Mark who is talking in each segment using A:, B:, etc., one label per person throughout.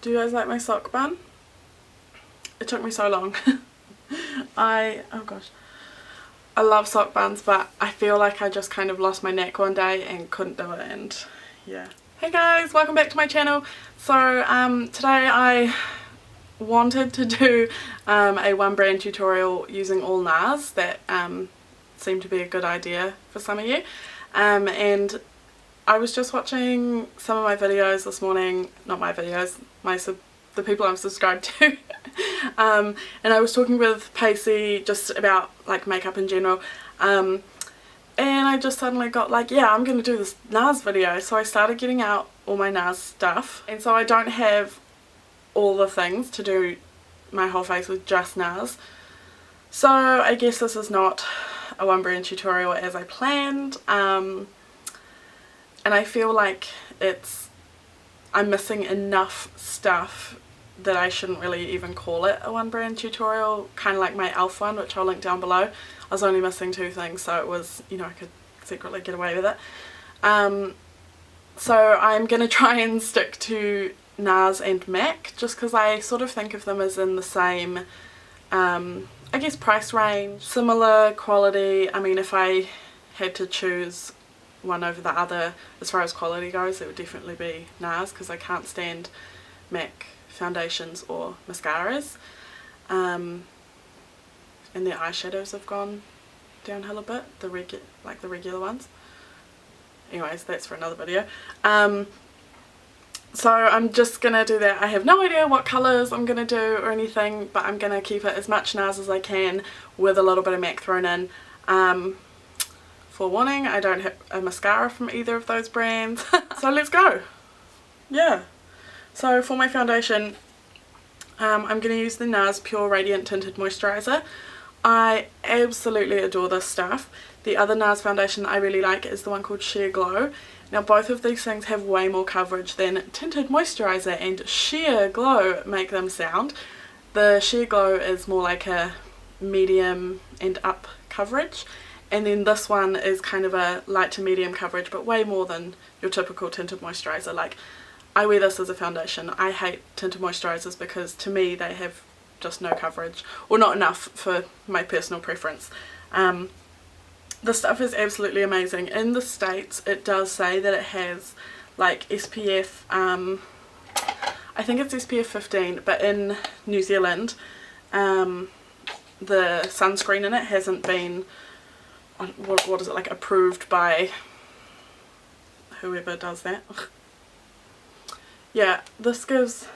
A: Do you guys like my sock bun? It took me so long. oh gosh. I love sock buns, but I feel like I just kind of lost my neck one day and couldn't do it, and yeah. Hey guys, welcome back to my channel. So today I wanted to do a one brand tutorial using all NARS. That seemed to be a good idea for some of you, and I was just watching some of my videos this morning, not my videos, the people I'm subscribed to, and I was talking with Pacey just about like makeup in general, and I just suddenly got like, yeah, I'm going to do this NARS video. So I started getting out all my NARS stuff, and so I don't have all the things to do my whole face with just NARS. So I guess this is not a one brand tutorial as I planned, and I feel like I'm missing enough stuff that I shouldn't really even call it a one brand tutorial, kind of like my e.l.f. one, which I'll link down below. I was only missing 2 things, so it was, you know, I could secretly get away with it. So I'm going to try and stick to NARS and MAC, just because I sort of think of them as in the same, I guess, price range, similar quality. I mean, if I had to choose one over the other as far as quality goes, it would definitely be NARS, because I can't stand MAC foundations or mascaras, and their eyeshadows have gone downhill a bit, the regular ones. Anyways, that's for another video. So I'm just gonna do that. I have no idea what colours I'm gonna do or anything, but I'm gonna keep it as much NARS as I can with a little bit of MAC thrown in. Forewarning, I don't have a mascara from either of those brands. So let's go. Yeah. So for my foundation, I'm going to use the NARS Pure Radiant Tinted Moisturiser. I absolutely adore this stuff. The other NARS foundation that I really like is the one called Sheer Glow. Now both of these things have way more coverage than Tinted Moisturiser and Sheer Glow make them sound. The Sheer Glow is more like a medium and up coverage, and then this one is kind of a light to medium coverage, but way more than your typical tinted moisturiser. Like, I wear this as a foundation. I hate tinted moisturisers because to me they have just no coverage, or not enough for my personal preference. The stuff is absolutely amazing. In the States it does say that it has like SPF, I think it's SPF 15, but in New Zealand the sunscreen in it hasn't been, what is it, like approved by whoever does that. Yeah, this gives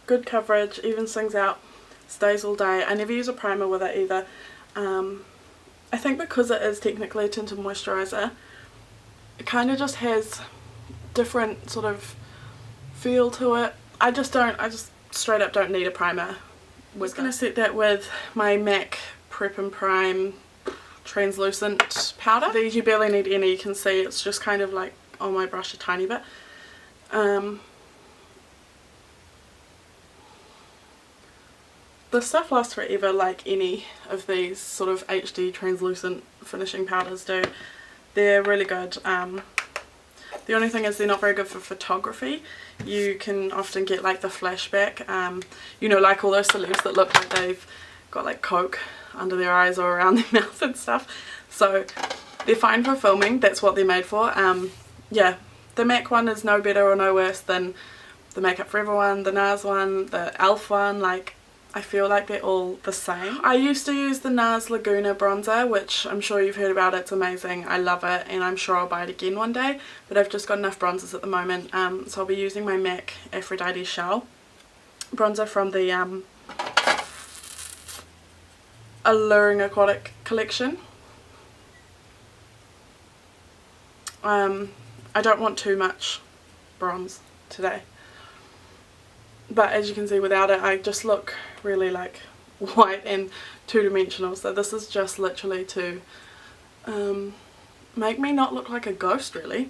A: good coverage, even sings out, stays all day. I never use a primer with it either. I think because it is technically a tinted moisturiser, it kind of just has different sort of feel to it. I just straight up don't need a primer. We're just going to set that with my MAC Prep and Prime translucent powder. These you barely need any, you can see it's just kind of like on my brush a tiny bit. This stuff lasts forever, like any of these sort of HD translucent finishing powders do. They're really good. The only thing is they're not very good for photography. You can often get like the flashback, you know, like all those celebs that look like they've got like coke under their eyes or around their mouth and stuff. So they're fine for filming, that's what they're made for. Yeah, the MAC one is no better or no worse than the Makeup Forever one, the NARS one, the e.l.f. one. Like, I feel like they're all the same. I used to use the NARS Laguna bronzer, which I'm sure you've heard about. It's amazing, I love it, and I'm sure I'll buy it again one day, but I've just got enough bronzers at the moment. So I'll be using my MAC Aphrodite Shell bronzer from the Alluring Aquatic collection. I don't want too much bronze today, but as you can see without it I just look really like white and two-dimensional, so this is just literally to make me not look like a ghost really.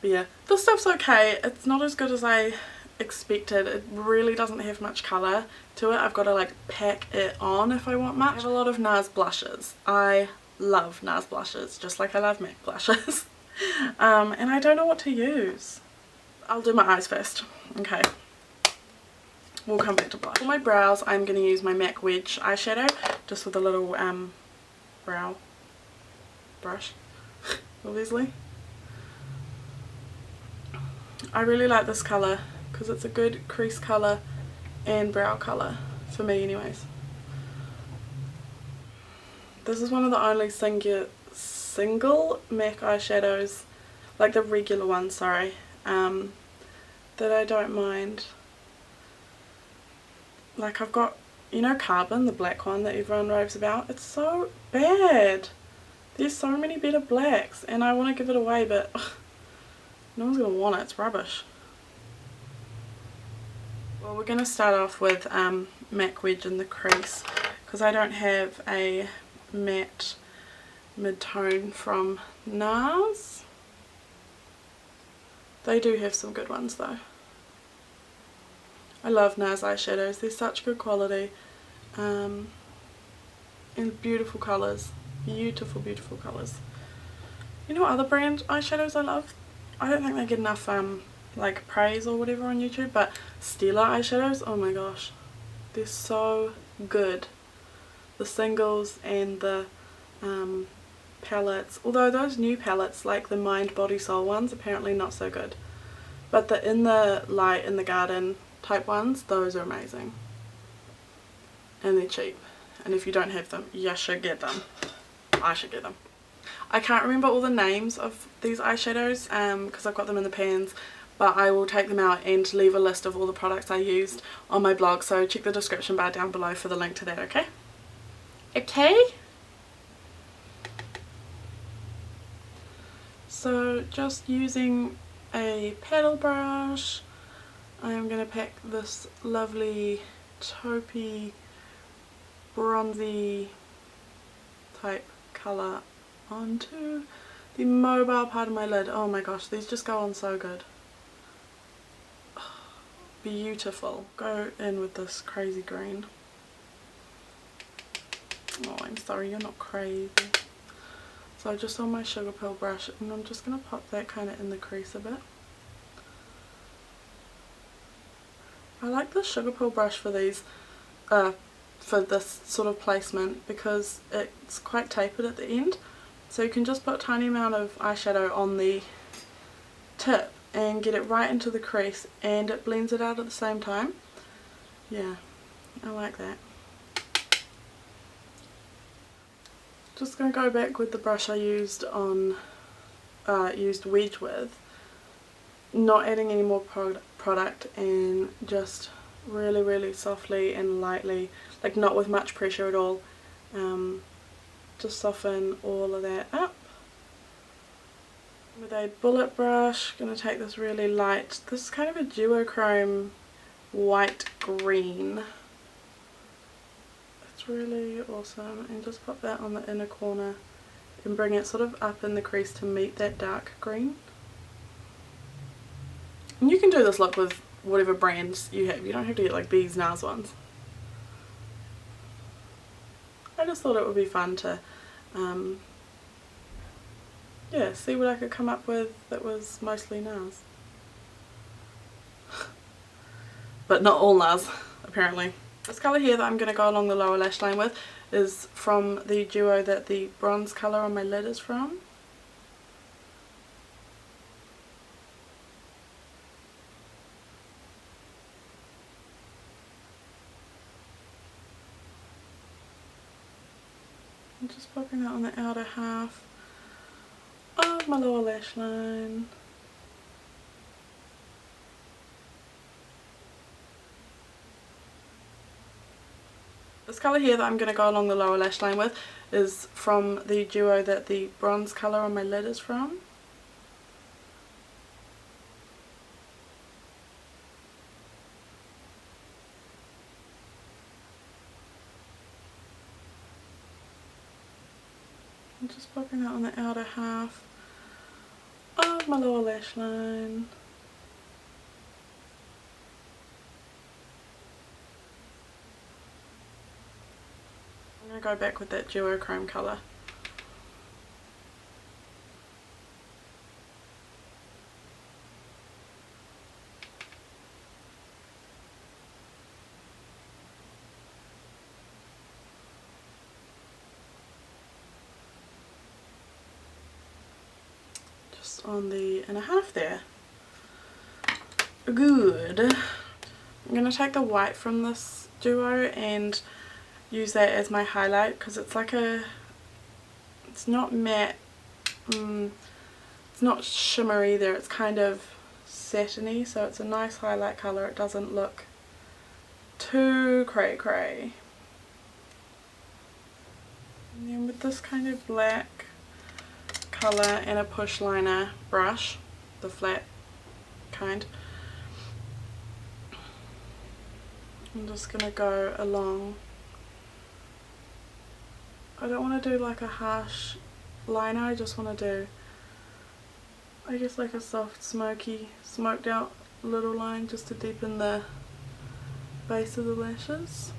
A: But yeah, this stuff's okay. It's not as good as I expected. It really doesn't have much colour to it. I've got to like pack it on if I want much. I have a lot of NARS blushes. I love NARS blushes, just like I love MAC blushes. And I don't know what to use. I'll do my eyes first. Okay. we'll come back to blush. For my brows, I'm going to use my MAC Wedge eyeshadow, just with a little brow brush, obviously. I really like this colour because it's a good crease colour and brow colour, for me anyways. This is one of the only single MAC eyeshadows, like the regular ones, sorry, that I don't mind. Like I've got, you know, Carbon, the black one that everyone raves about. It's so bad. There's so many better blacks and I want to give it away, but ugh, no one's going to want it. It's rubbish. Well, we're going to start off with MAC Wedge in the crease because I don't have a matte mid-tone from NARS. They do have some good ones though. I love NARS eyeshadows, they're such good quality and beautiful colours. Beautiful, beautiful colours. You know what other brand eyeshadows I love? I don't think they get enough like praise or whatever on YouTube, but Stila eyeshadows, oh my gosh, they're so good. The singles and the palettes, although those new palettes like the Mind Body Soul ones, apparently not so good, but the In the Light in the Garden type ones, those are amazing and they're cheap, and if you don't have them you should get them. I should get them. I can't remember all the names of these eyeshadows because I've got them in the pans, but I will take them out and leave a list of all the products I used on my blog, so check the description bar down below for the link to that, okay? Okay? So just using a paddle brush, I am going to pack this lovely taupey bronzy type colour onto the mobile part of my lid. Oh my gosh, these just go on so good. Beautiful. Go in with this crazy green. Oh, I'm sorry, you're not crazy. So just on my sugar pill brush, and I'm just going to pop that kind of in the crease a bit. I like the sugar pill brush for these, for this sort of placement, because it's quite tapered at the end. So you can just put a tiny amount of eyeshadow on the tip and get it right into the crease, and it blends it out at the same time. Yeah, I like that. Just going to go back with the brush I used on, used Wedge with, not adding any more product, and just really softly and lightly, like not with much pressure at all, just soften all of that up. With a bullet brush, I'm going to take this really light, this is kind of a duochrome white green. It's really awesome, and just pop that on the inner corner and bring it sort of up in the crease to meet that dark green. And you can do this look with whatever brands you have, you don't have to get like these NARS ones. I just thought it would be fun to yeah, see what I could come up with that was mostly NARS. But not all NARS, apparently. This colour here that I'm going to go along the lower lash line with is from the duo that the bronze colour on my lid is from. I'm just popping that on the outer half of my lower lash line. This colour here that I'm going to go along the lower lash line with is from the duo that the bronze colour on my lid is from. I'm just popping that on the outer half of my lower lash line. I'm going to go back with that Duochrome colour. just on the inner half there. Good. I'm going to take the white from this duo and use that as my highlight because it's like a, it's not matte, it's not shimmery either, it's kind of satiny, so it's a nice highlight colour. It doesn't look too cray cray. And then with this kind of black colour and a push liner brush, the flat kind, I'm just going to go along. I don't want to do like a harsh liner, I just want to do, I guess, like a soft smoky, smoked out little line just to deepen the base of the lashes.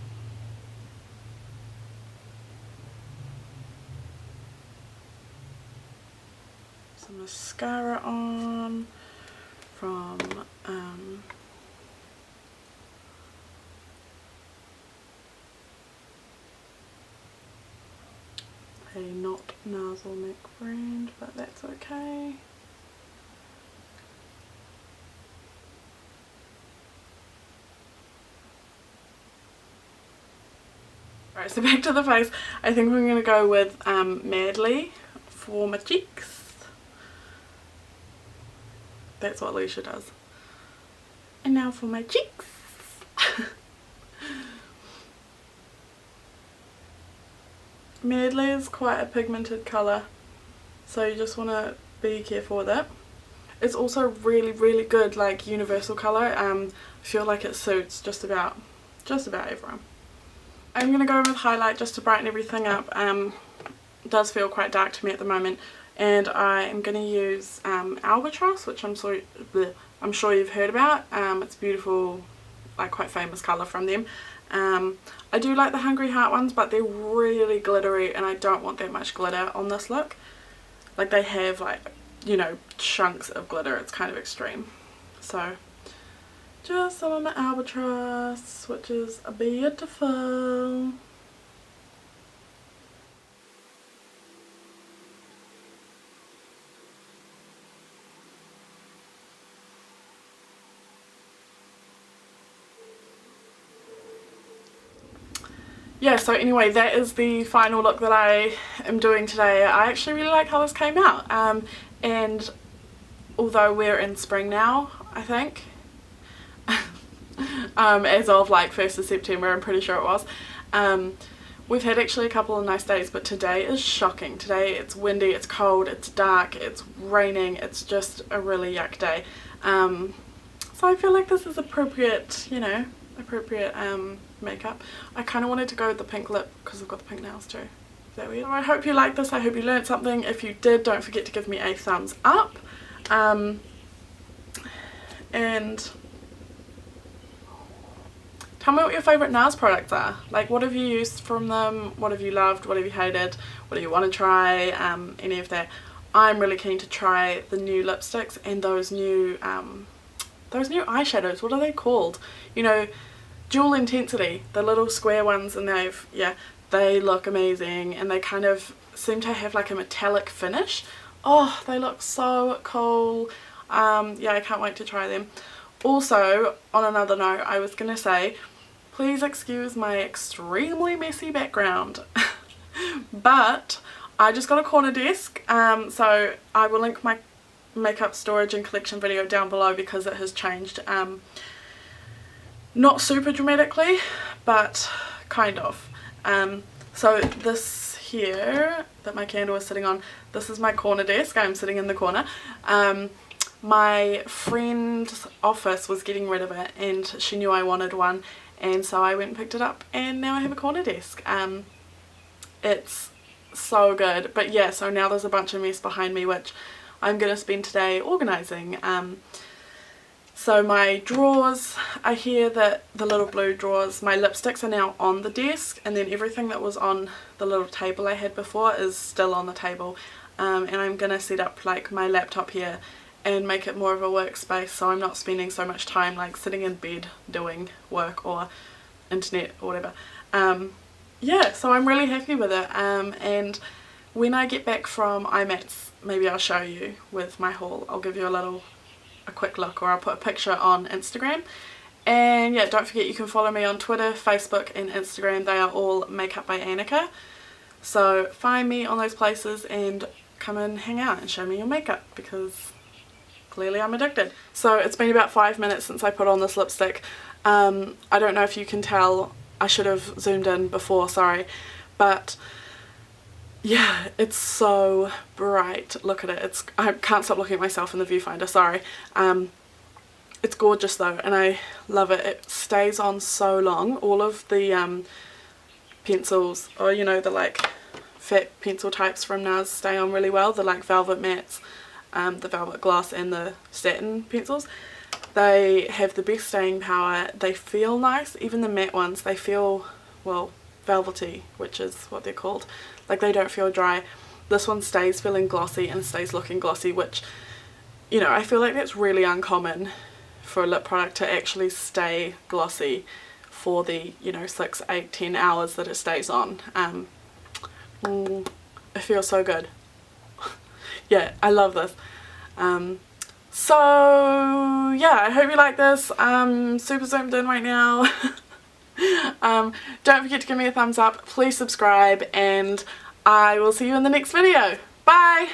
A: Some mascara on from a not NARS or MAC brand, but that's okay. Right, so back to the face. I think we're going to go with Madly for my cheeks. That's what Lucia does. And now for my cheeks. Madly is quite a pigmented colour, so you just want to be careful with it. It's also really good, like, universal colour. I feel like it suits just about everyone. I'm going to go with highlight just to brighten everything up. It does feel quite dark to me at the moment, and I am going to use Albatross, which I'm sure you've heard about. It's beautiful, like quite famous colour from them. I do like the Hungry Heart ones, but they're really glittery and I don't want that much glitter on this look. Like, they have, like, you know, chunks of glitter. It's kind of extreme. So just some of my Albatross, which is beautiful. Yeah, so anyway, that is the final look that I am doing today. I actually really like how this came out, and although we're in spring now, I think, as of like 1st of September, I'm pretty sure it was, we've had actually a couple of nice days, but today is shocking. Today it's windy, it's cold, it's dark, it's raining, it's just a really yuck day. So I feel like this is appropriate, you know, makeup. I kind of wanted to go with the pink lip because I've got the pink nails too. Is that weird? So I hope you liked this. I hope you learned something. If you did, don't forget to give me a thumbs up. And tell me what your favourite NARS products are. Like, what have you used from them? What have you loved? What have you hated? What do you want to try? Any of that. I'm really keen to try the new lipsticks and those new eyeshadows. What are they called? You know, Dual Intensity, the little square ones, and they look amazing, and they kind of seem to have like a metallic finish. Oh, they look so cool. Yeah, I can't wait to try them. Also, on another note, I was gonna say, please excuse my extremely messy background, but I just got a corner desk, so I will link my makeup storage and collection video down below because it has changed. Not super dramatically, but kind of. So this here that my candle is sitting on, this is my corner desk. I'm sitting in the corner. My friend's office was getting rid of it and she knew I wanted one, and so I went and picked it up, and now I have a corner desk. It's so good. But yeah, so now there's a bunch of mess behind me which I'm gonna spend today organising. So my drawers are here, that the little blue drawers, my lipsticks are now on the desk, and then everything that was on the little table I had before is still on the table. And I'm gonna set up like my laptop here and make it more of a workspace, so I'm not spending so much time like sitting in bed doing work or internet or whatever. Yeah, so I'm really happy with it, and When I get back from IMATS, maybe I'll show you with my haul. I'll give you a quick look, or I'll put a picture on Instagram. And yeah, don't forget you can follow me on Twitter, Facebook and Instagram. They are all Makeup by Annika. So find me on those places and come and hang out and show me your makeup, because clearly I'm addicted. So it's been about 5 minutes since I put on this lipstick. I don't know if you can tell, I should have zoomed in before, sorry, but yeah, it's so bright. Look at it. I can't stop looking at myself in the viewfinder, sorry. It's gorgeous though, and I love it. It stays on so long. All of the pencils, or you know, the like fat pencil types from NARS stay on really well. The like velvet mattes, the velvet gloss and the satin pencils. They have the best staying power. They feel nice. Even the matte ones, they feel, well, velvety, which is what they're called. Like, they don't feel dry. This one stays feeling glossy and stays looking glossy, which, you know, I feel like that's really uncommon for a lip product to actually stay glossy for the, you know, 6, 8, 10 hours that it stays on. It feels so good. Yeah, I love this. So yeah, I hope you like this. I'm super zoomed in right now. Don't forget to give me a thumbs up, please subscribe, and I will see you in the next video. Bye!